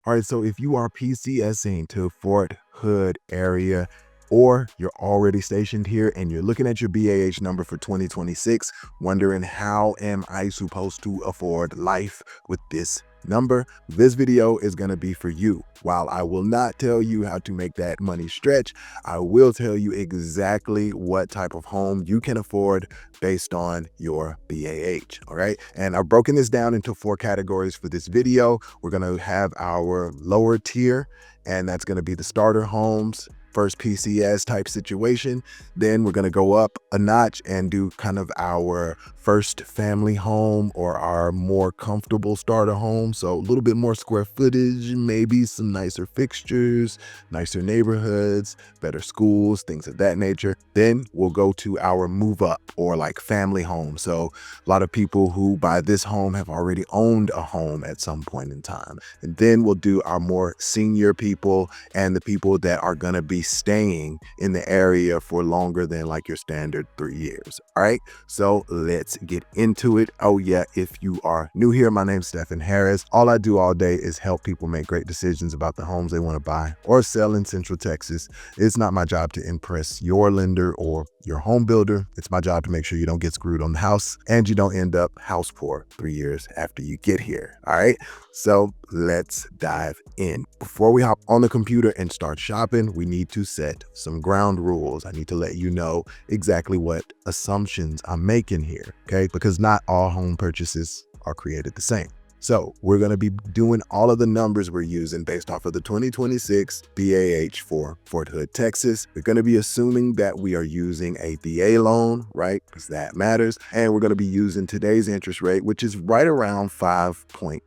All right, so if you are PCSing to Fort Hood area, or you're already stationed here and you're looking at your BAH number for 2026, wondering how am I supposed to afford life with this number, this video is going to be for you. While I will not tell you how to make that money stretch, I will tell you exactly what type of home you can afford based on your BAH. All right. And I've broken this down into 4 categories for this video. We're going to have our lower tier, and that's going to be the starter homes, first PCS type situation. Then we're going to go up a notch and do kind of our first family home or our more comfortable starter home. So a little bit more square footage, maybe some nicer fixtures, nicer neighborhoods, better schools, things of that nature. Then we'll go to our move up or like family home. So a lot of people who buy this home have already owned a home at some point in time. And then we'll do our more senior people and the people that are going to be staying in the area for longer than like your standard 3 years. All right, so let's get into it. Oh yeah, if you are new here, my name's Stephen Harris. All I do all day is help people make great decisions about the homes they want to buy or sell in Central Texas. It's not my job to impress your lender or your home builder. It's my job to make sure you don't get screwed on the house and you don't end up house poor 3 years after you get here. All right, so let's dive in. Before we hop on the computer and start shopping, we need to set some ground rules. I need to let you know exactly what assumptions I'm making here, okay? Because not all home purchases are created the same. So we're going to be doing all of the numbers we're using based off of the 2026 BAH for Fort Hood, Texas. We're going to be assuming that we are using a VA loan, right? Because that matters. And we're going to be using today's interest rate, which is right around 5.8.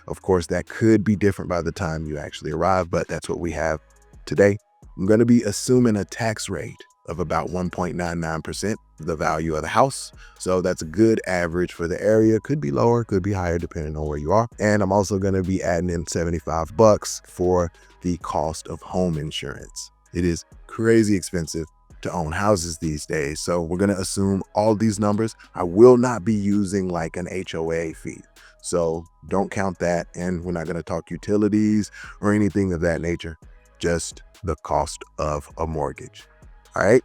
Of course, that could be different by the time you actually arrive, but that's what we have today. I'm going to be assuming a tax rate of about 1.99% of the value of the house. So that's a good average for the area. Could be lower, could be higher, depending on where you are. And I'm also going to be adding in $75 for the cost of home insurance. It is crazy expensive to own houses these days. So we're going to assume all these numbers. I will not be using like an HOA fee. So don't count that. And we're not going to talk utilities or anything of that nature, just the cost of a mortgage. All right,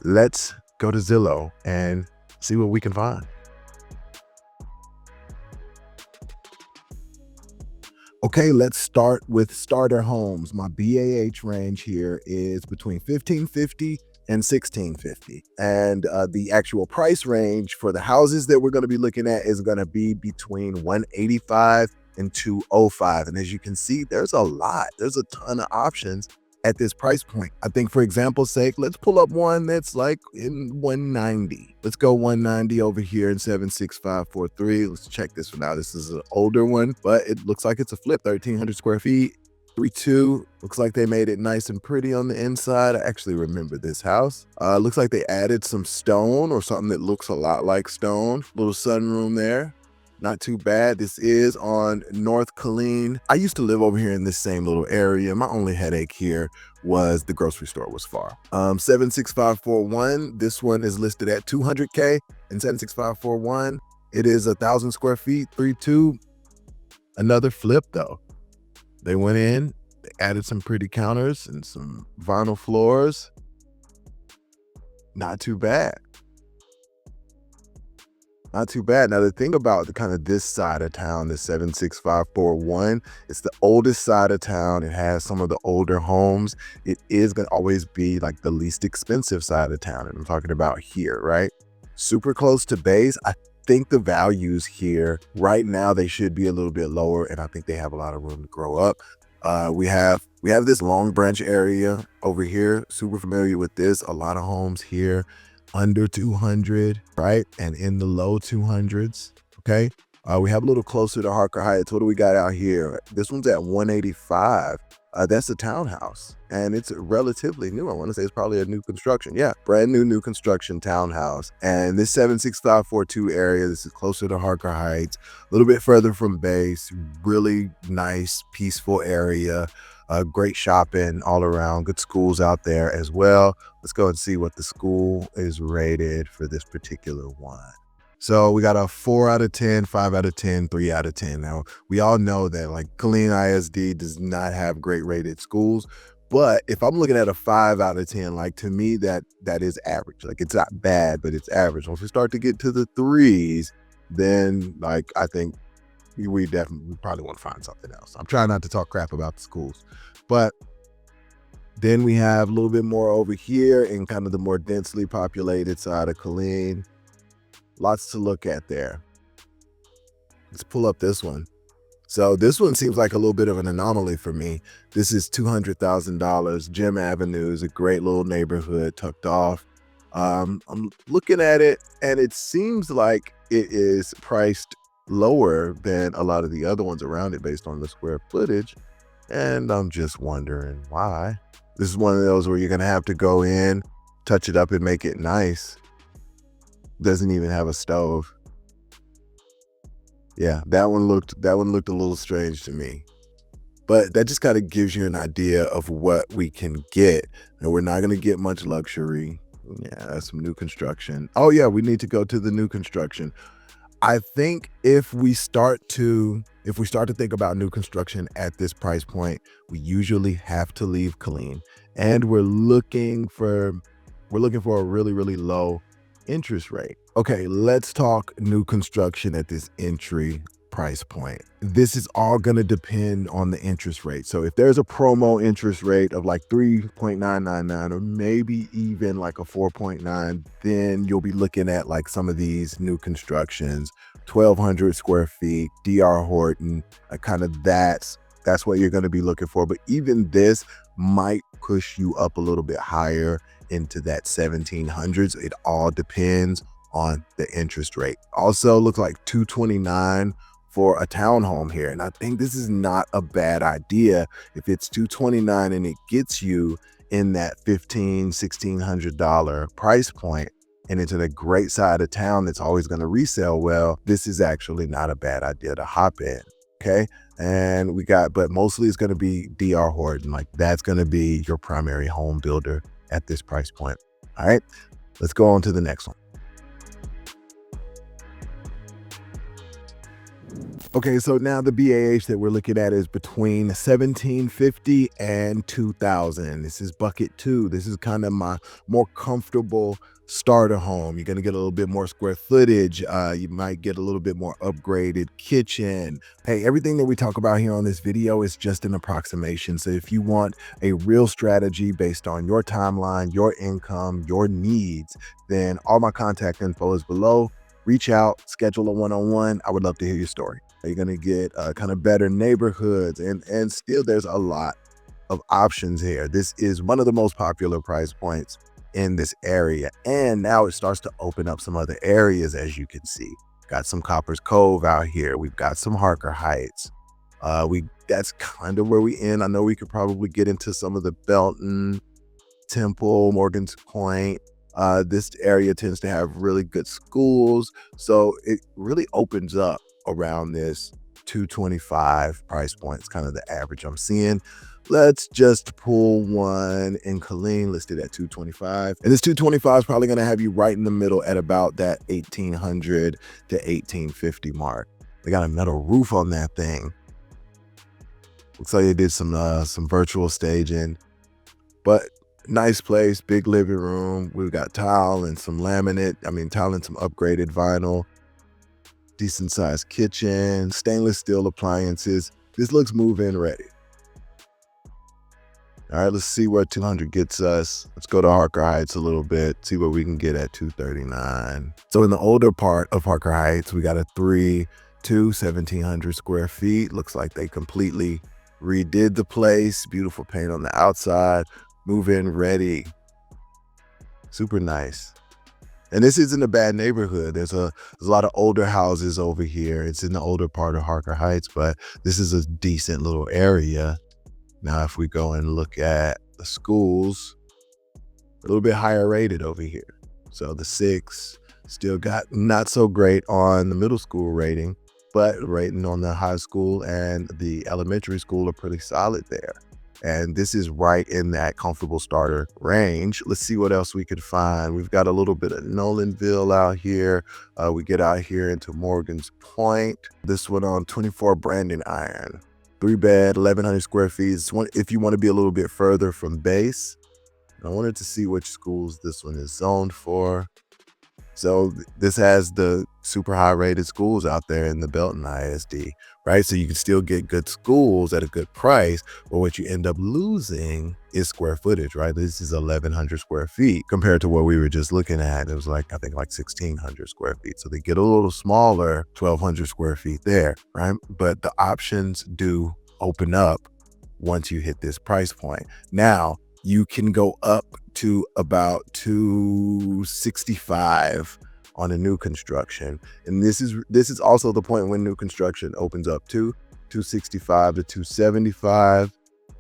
let's go to Zillow and see what we can find. Okay, let's start with starter homes. My BAH range here is between 1550 and 1650. And the actual price range for the houses that we're going to be looking at is going to be between 185 and 205. And as you can see, there's a ton of options at this price point. I think for example's sake, let's pull up one that's like in 190. Let's go 190 over here in 76543. Let's check this one out. This is an older one, but it looks like it's a flip, 1,300 square feet. 3.2. Looks like they made it nice and pretty on the inside. I actually remember this house. Looks like they added some stone or something that looks a lot like stone. Little sunroom there. Not too bad. This is on North Killeen. I used to live over here in this same little area. My only headache here was the grocery store was far. 76541. This one is listed at 200K, and 76541. It is 1,000 square feet, 3.2. Another flip though. They went in, they added some pretty counters and some vinyl floors. Not too bad. Not too bad. Now, the thing about the kind of this side of town, the 76541, it's the oldest side of town. It has some of the older homes. It is going to always be like the least expensive side of town. And I'm talking about here, right? Super close to base. I think the values here right now, they should be a little bit lower. And I think they have a lot of room to grow up. We have this Long Branch area over here. Super familiar with this. A lot of homes here under 200, right? And in the low 200s, okay? We have a little closer to Harker Heights. What do we got out here? This one's at 185. That's a townhouse, and it's relatively new. I want to say it's probably a new construction. Yeah, brand new construction townhouse. And this 76542 area, this is closer to Harker Heights, a little bit further from base, really nice, peaceful area. Great shopping all around, good schools out there as well. Let's go and see what the school is rated for this particular one. So we got a 4 out of 10, 5 out of 10, 3 out of 10. Now, we all know that like Killeen ISD does not have great rated schools, but if I'm looking at a 5 out of 10, like to me that is average. Like it's not bad, but it's average. Once we start to get to the threes, then like I think we probably want to find something else. I'm trying not to talk crap about the schools, but then we have a little bit more over here in kind of the more densely populated side of Killeen. Lots to look at there. Let's pull up this one. So this one seems like a little bit of an anomaly for me. This is $200,000. Gem Avenue is a great little neighborhood tucked off. I'm looking at it and it seems like it is priced lower than a lot of the other ones around it based on the square footage. And I'm just wondering why. This is one of those where you're gonna have to go in, touch it up and make it nice. Doesn't even have a stove. Yeah, that one looked a little strange to me. But that just kind of gives you an idea of what we can get. And we're not gonna get much luxury. Yeah, that's some new construction. Oh yeah, we need to go to the new construction. I think if we start to think about new construction at this price point, we usually have to leave Killeen, and we're looking for a really, really low interest rate. Okay, let's talk new construction at this entry price point. This is all going to depend on the interest rate. So if there's a promo interest rate of like 3.999 or maybe even like a 4.9, then you'll be looking at like some of these new constructions, 1,200 square feet, DR Horton, kind of that's what you're going to be looking for. But even this might push you up a little bit higher into that 1700s. It all depends on the interest rate. Also looks like 229 for a townhome here. And I think this is not a bad idea. If it's 229 and it gets you in that $1,600 price point, and it's in a great side of town that's always going to resell well, this is actually not a bad idea to hop in. Okay. And but mostly it's going to be DR Horton. Like that's going to be your primary home builder at this price point. All right, let's go on to the next one. Okay, so now the BAH that we're looking at is between 1,750 and 2,000. This is bucket 2. This is kind of my more comfortable starter home. You're going to get a little bit more square footage. You might get a little bit more upgraded kitchen. Hey, everything that we talk about here on this video is just an approximation. So if you want a real strategy based on your timeline, your income, your needs, then all my contact info is below. Reach out, schedule a one-on-one. I would love to hear your story. You're going to get kind of better neighborhoods, and still there's a lot of options here. This is one of the most popular price points in this area, and now it starts to open up some other areas. As you can see, got some Coppers Cove out here. We've got some Harker Heights. That's kind of where we end. I know we could probably get into some of the Belton, Temple, Morgan's Point. This area tends to have really good schools, so it really opens up around this 225 price point. It's kind of the average I'm seeing. Let's just pull one in Killeen listed at 225, and this 225 is probably going to have you right in the middle at about that 1,800 to 1,850 mark. They got a metal roof on that thing. Looks like they did some virtual staging, but nice place, big living room. We've got tile and some laminate. Tile and some upgraded vinyl. Decent sized kitchen, stainless steel appliances. This looks move-in ready. All right, let's see where 200 gets us. Let's go to Harker Heights a little bit, see what we can get at 239. So in the older part of Harker Heights, we got a 1,700 square feet. Looks like they completely redid the place. Beautiful paint on the outside. Move-in ready. Super nice. And this isn't a bad neighborhood. There's a lot of older houses over here. It's in the older part of Harker Heights, but this is a decent little area. Now, if we go and look at the schools, a little bit higher rated over here. So the 6 still got not so great on the middle school rating, but rating on the high school and the elementary school are pretty solid there. And this is right in that comfortable starter range. Let's see what else we could find. We've got a little bit of Nolanville out here. We get out here into Morgan's Point. This one on 24 Brandon Iron. 3-bed, 1,100 square feet. If you want to be a little bit further from base. I wanted to see which schools this one is zoned for. So this has the super high rated schools out there in the Belton ISD, right? So you can still get good schools at a good price, but what you end up losing is square footage, right? This is 1,100 square feet compared to what we were just looking at. It was like, I think like 1,600 square feet. So they get a little smaller, 1,200 square feet there, right? But the options do open up once you hit this price point. Now, you can go up to about 265 on a new construction. And this is also the point when new construction opens up to 265 to 275.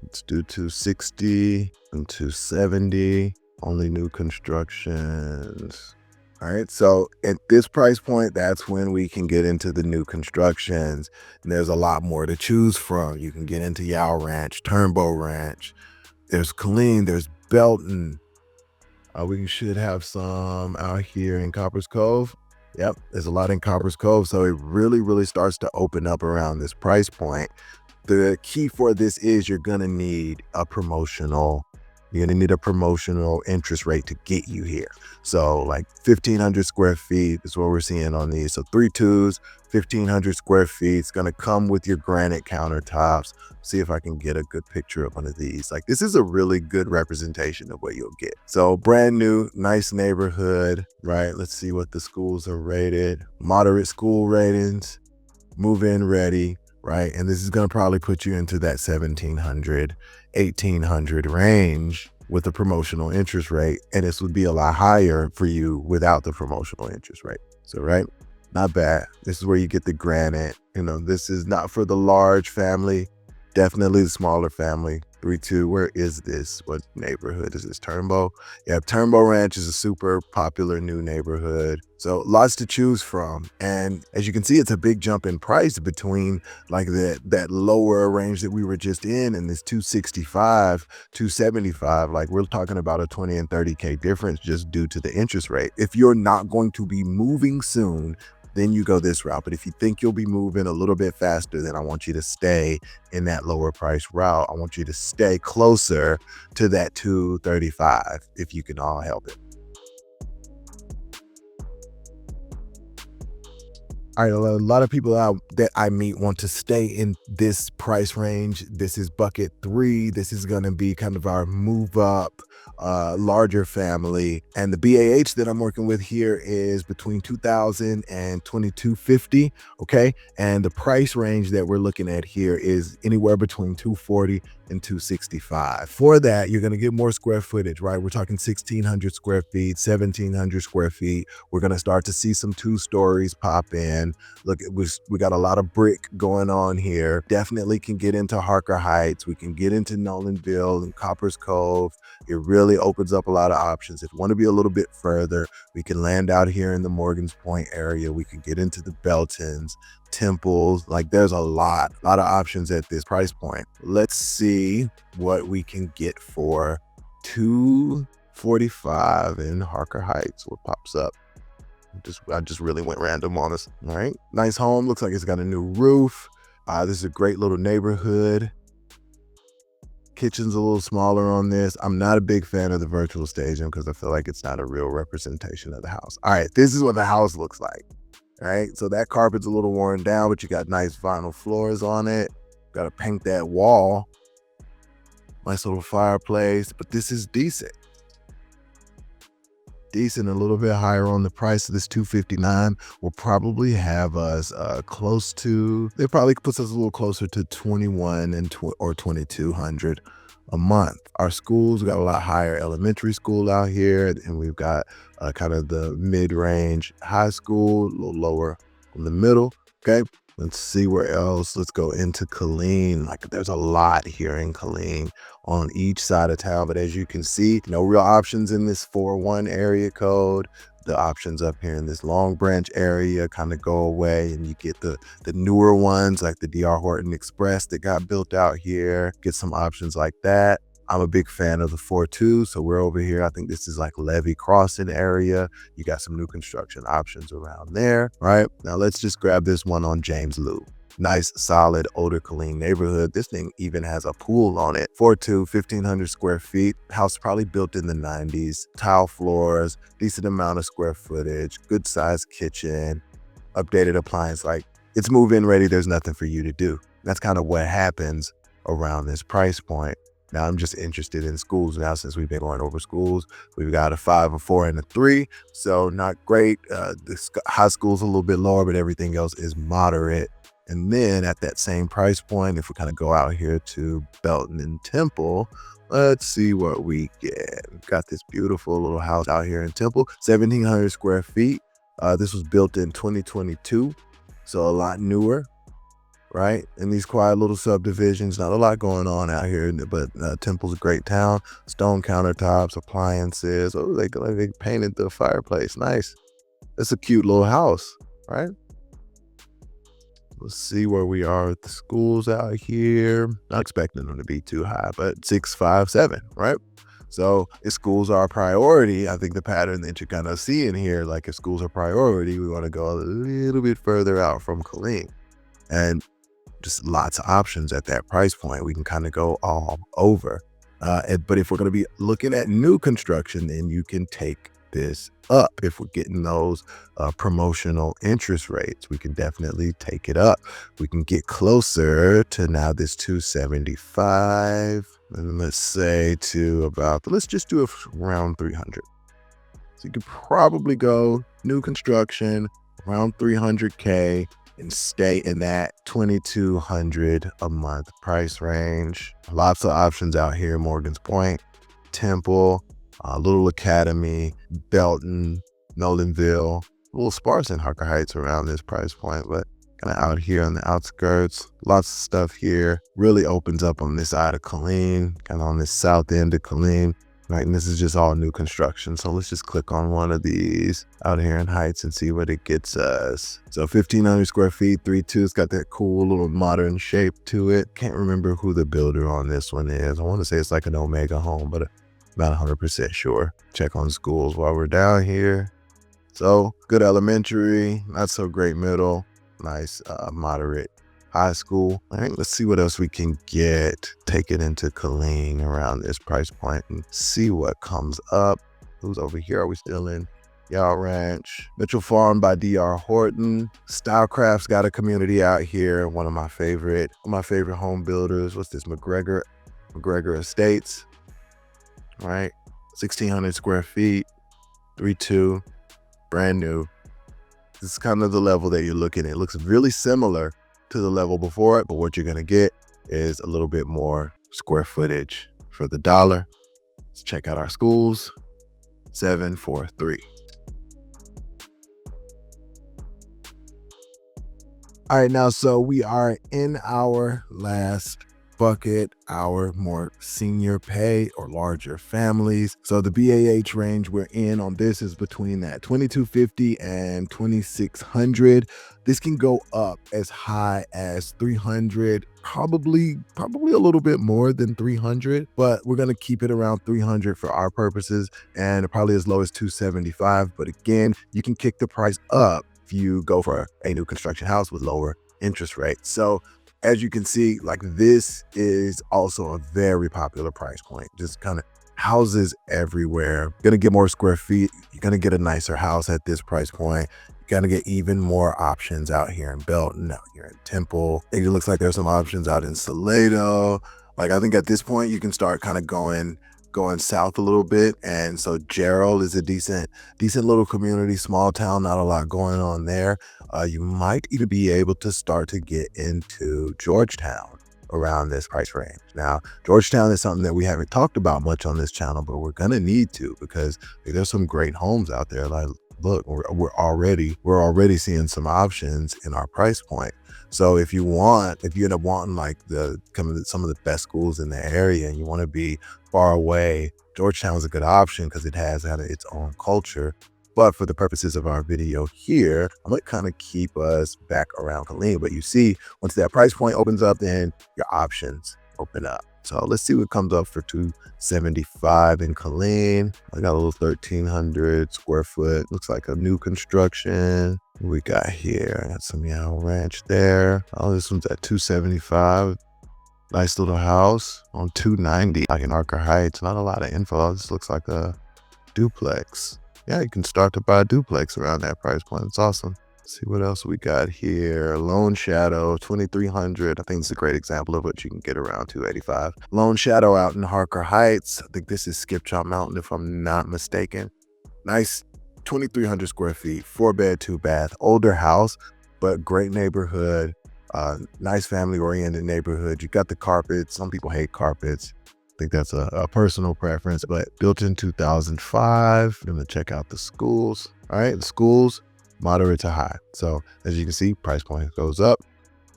Let's do 260 and 270, only new constructions. All right, so at this price point, that's when we can get into the new constructions. And there's a lot more to choose from. You can get into Yow Ranch, Turnbow Ranch. There's Killeen, there's Belton. We should have some out here in Coppers Cove. Yep, there's a lot in Coppers Cove. So it really starts to open up around this price point. The key for this is you're gonna need a promotional interest rate to get you here. So like 1,500 square feet is what we're seeing on these. So 3 2s, 1,500 square feet. It's gonna come with your granite countertops. See if I can get a good picture of one of these. Like, this is a really good representation of what you'll get. So brand new, nice neighborhood, right? Let's see what the schools are rated. Moderate school ratings, move-in ready, right? And this is gonna probably put you into that 1,700, 1,800 range with a promotional interest rate. And this would be a lot higher for you without the promotional interest rate. So, right? Not bad. This is where you get the granite. This is not for the large family. Definitely the smaller family. 3 2. Where is this? What neighborhood is this? Turnbow? Yeah, Turnbow Ranch is a super popular new neighborhood. So lots to choose from. And as you can see, it's a big jump in price between like that lower range that we were just in and this 265, 275. Like, we're talking about a 20 and 30K difference just due to the interest rate. If you're not going to be moving soon, then you go this route. But if you think you'll be moving a little bit faster, then I want you to stay in that lower price route. I want you to stay closer to that 235 if you can all help it. All right, a lot of people that I meet want to stay in this price range. This is bucket 3. This is going to be kind of our move up, larger family. And the BAH that I'm working with here is between 2,000 and 2,250. Okay. And the price range that we're looking at here is anywhere between 240 and 265. For that, you're going to get more square footage, right? We're talking 1,600 square feet, 1,700 square feet. We're going to start to see some 2 stories pop in. Look, we got a lot of brick going on here. Definitely can get into Harker Heights. We can get into Nolanville and Coppers Cove. It really opens up a lot of options. If you want to be a little bit further, we can land out here in the Morgan's Point area. We can get into the Beltons, Temples. Like, there's a lot of options at this price point. Let's see what we can get for 245 in Harker Heights. What pops up? I just really went random on this. All right, nice home. Looks like it's got a new roof. This is a great little neighborhood. Kitchen's a little smaller on this. I'm not a big fan of the virtual staging because I feel like it's not a real representation of the house. All right, this is what the house looks like. All right, so that carpet's a little worn down, but you got nice vinyl floors on it. Got to paint that wall. Nice little fireplace, but this is decent. Decent, a little bit higher on the price of this 259 will probably have us close to, it probably puts us a little closer to 21 and or 2,200 a month. Our schools got a lot higher elementary school out here, and we've got kind of the mid-range high school, a little lower in the middle. Okay, let's see where else. Let's go into Killeen. Like, there's a lot here in Killeen on each side of town, but as you can see, no real options in this 4-1 area code. The options up here in this Long Branch area kind of go away, and you get the newer ones like the DR Horton Express that got built out here. Get some options like that. I'm a big fan of the 4-2, so we're over here. I think this is like Levee Crossing area. You got some new construction options around there, right? Now let's just grab this one on James Lou. Nice, solid, older Killeen neighborhood. This thing even has a pool on it. 4-2, 1,500 square feet. House probably built in the 90s. Tile floors, decent amount of square footage, good sized kitchen, updated appliance. Like, it's move-in ready. There's nothing for you to do. That's kind of what happens around this price point. Now I'm just interested in schools now, since we've been going over schools. We've got a 5, a 4, and a 3. So not great. The high school's a little bit lower, but everything else is moderate. And then at that same price point, if we kind of go out here to Belton and Temple, let's see what we get. We've got this beautiful little house out here in Temple, 1,700 square feet. This was built in 2022, so a lot newer, right? In these quiet little subdivisions, not a lot going on out here, but Temple's a great town. Stone countertops, appliances. Oh, they painted the fireplace. Nice. It's a cute little house, right? Let's see where we are with the schools out here. Not expecting them to be too high, but 6, 5, 7, right? So if schools are a priority, I think the pattern that you're kind of seeing here, like if schools are priority, we want to go a little bit further out from Killeen. And just lots of options at that price point. We can kind of go all over. But if we're going to be looking at new construction, then you can take this up. If we're getting those promotional interest rates, we can definitely take it up. We can get closer to now this 275, and let's say to about, let's just do it around 300. So you could probably go new construction around 300K and stay in that 2,200 a month price range. Lots of options out here. Morgan's Point, Temple, Little Academy, Belton, Nolanville, a little sparse in Harker Heights around this price point, but kind of out here on the outskirts. Lots of stuff here. Really opens up on this side of Killeen, kind of on this south end of Killeen. Right, and this is just all new construction. So let's just click on one of these out here in Heights and see what it gets us. So 1,500 square feet, 3-2. It's got that cool little modern shape to it. Can't remember who the builder on this one is. I want to say it's like an Omega home, but I'm not 100% sure. Check on schools while we're down here. So good elementary, not so great middle, nice moderate high school. All right, let's see what else we can get. Take it into Killeen around this price point and see what comes up. Who's over here? Are we still in Y'all Ranch? Mitchell Farm by DR Horton. Stylecraft's got a community out here. One of my favorite home builders. What's this? McGregor Estates. All right, 1,600 square feet, 3-2, brand new. This is kind of the level that you're looking at. It looks really similar to the level before it, but what you're gonna get is a little bit more square footage for the dollar. Let's check out our schools. 743. All right, now, so we are in our last bucket, our more senior pay or larger families. So the BAH range we're in on this is between that 2,250 and 2,600. This can go up as high as 300, probably a little bit more than 300, but we're gonna keep it around 300 for our purposes, and probably as low as 275. But again, you can kick the price up if you go for a new construction house with lower interest rates. So as you can see, like, this is also a very popular price point. Just kind of houses everywhere. Gonna get more square feet. You're gonna get a nicer house at this price point. You're gonna get even more options out here in Belton, out here in Temple. It looks like there's some options out in Salado. Like, I think at this point you can start kind of going south a little bit. And so Gerald is a decent little community, small town, not a lot going on there. You might even be able to start to get into Georgetown around this price range. Now, Georgetown is something that we haven't talked about much on this channel, but we're gonna need to, because there's some great homes out there. Like, look, we're already seeing some options in our price point. So if you end up wanting like some of the best schools in the area and you want to be far away, Georgetown is a good option because it has its own culture. But for the purposes of our video here, I'm gonna kind of keep us back around Killeen. But you see, once that price point opens up, then your options open up. So let's see what comes up for 275 in Killeen. I got a little 1,300 square foot. Looks like a new construction. What we got here? I got some Yow Ranch there. Oh, this one's at 275. Nice little house on 290, like in Archer Heights. Not a lot of info. This looks like a duplex. Yeah, you can start to buy a duplex around that price point. It's awesome. Let's see what else we got here. Lone Shadow, 2,300. I think it's a great example of what you can get around 285. Lone Shadow out in Harker Heights. I think this is Skipjaw Mountain, if I'm not mistaken. Nice 2,300 square feet, 4-bed, 2-bath, older house, but great neighborhood. Nice family-oriented neighborhood. You got the carpets. Some people hate carpets. I think that's a personal preference, but built in 2005. I'm gonna check out the schools. All right, the schools, moderate to high. So as you can see, price point goes up,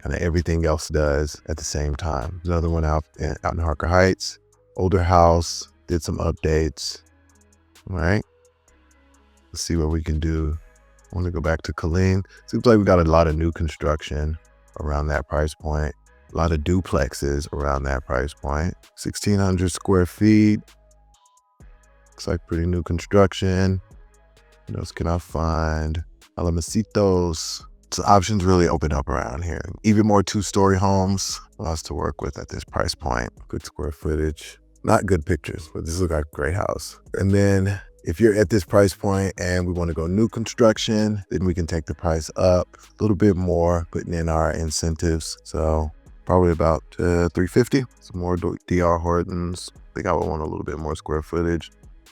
and everything else does at the same time. There's another one out in Harker Heights, older house, did some updates. All right, let's see what we can do. I want to go back to Killeen. Seems like we got a lot of new construction around that price point. A lot of duplexes around that price point. 1,600 square feet. Looks like pretty new construction. What else can I find? Alamecitos. So options really open up around here. Even more 2-story homes. Lots to work with at this price point. Good square footage. Not good pictures, but this looks like a great house. And then if you're at this price point and we want to go new construction, then we can take the price up a little bit more, putting in our incentives. So probably about 350. Some more DR Hortons. I think I would want a little bit more square footage.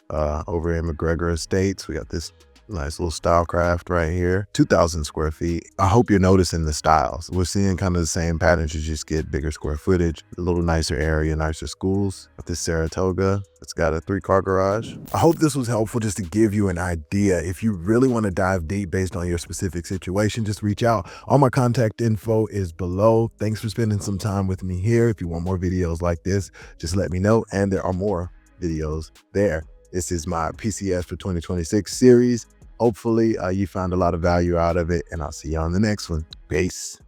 Over in McGregor Estates, we got this nice little Stylecraft right here, 2,000 square feet. I hope you're noticing the styles. We're seeing kind of the same patterns. You just get bigger square footage, a little nicer area, nicer schools. Got this Saratoga. It's got a 3-car garage. I hope this was helpful just to give you an idea. If you really want to dive deep based on your specific situation, just reach out. All my contact info is below. Thanks for spending some time with me here. If you want more videos like this, just let me know. And there are more videos there. This is my PCS for 2026 series. Hopefully you found a lot of value out of it, and I'll see you on the next one. Peace.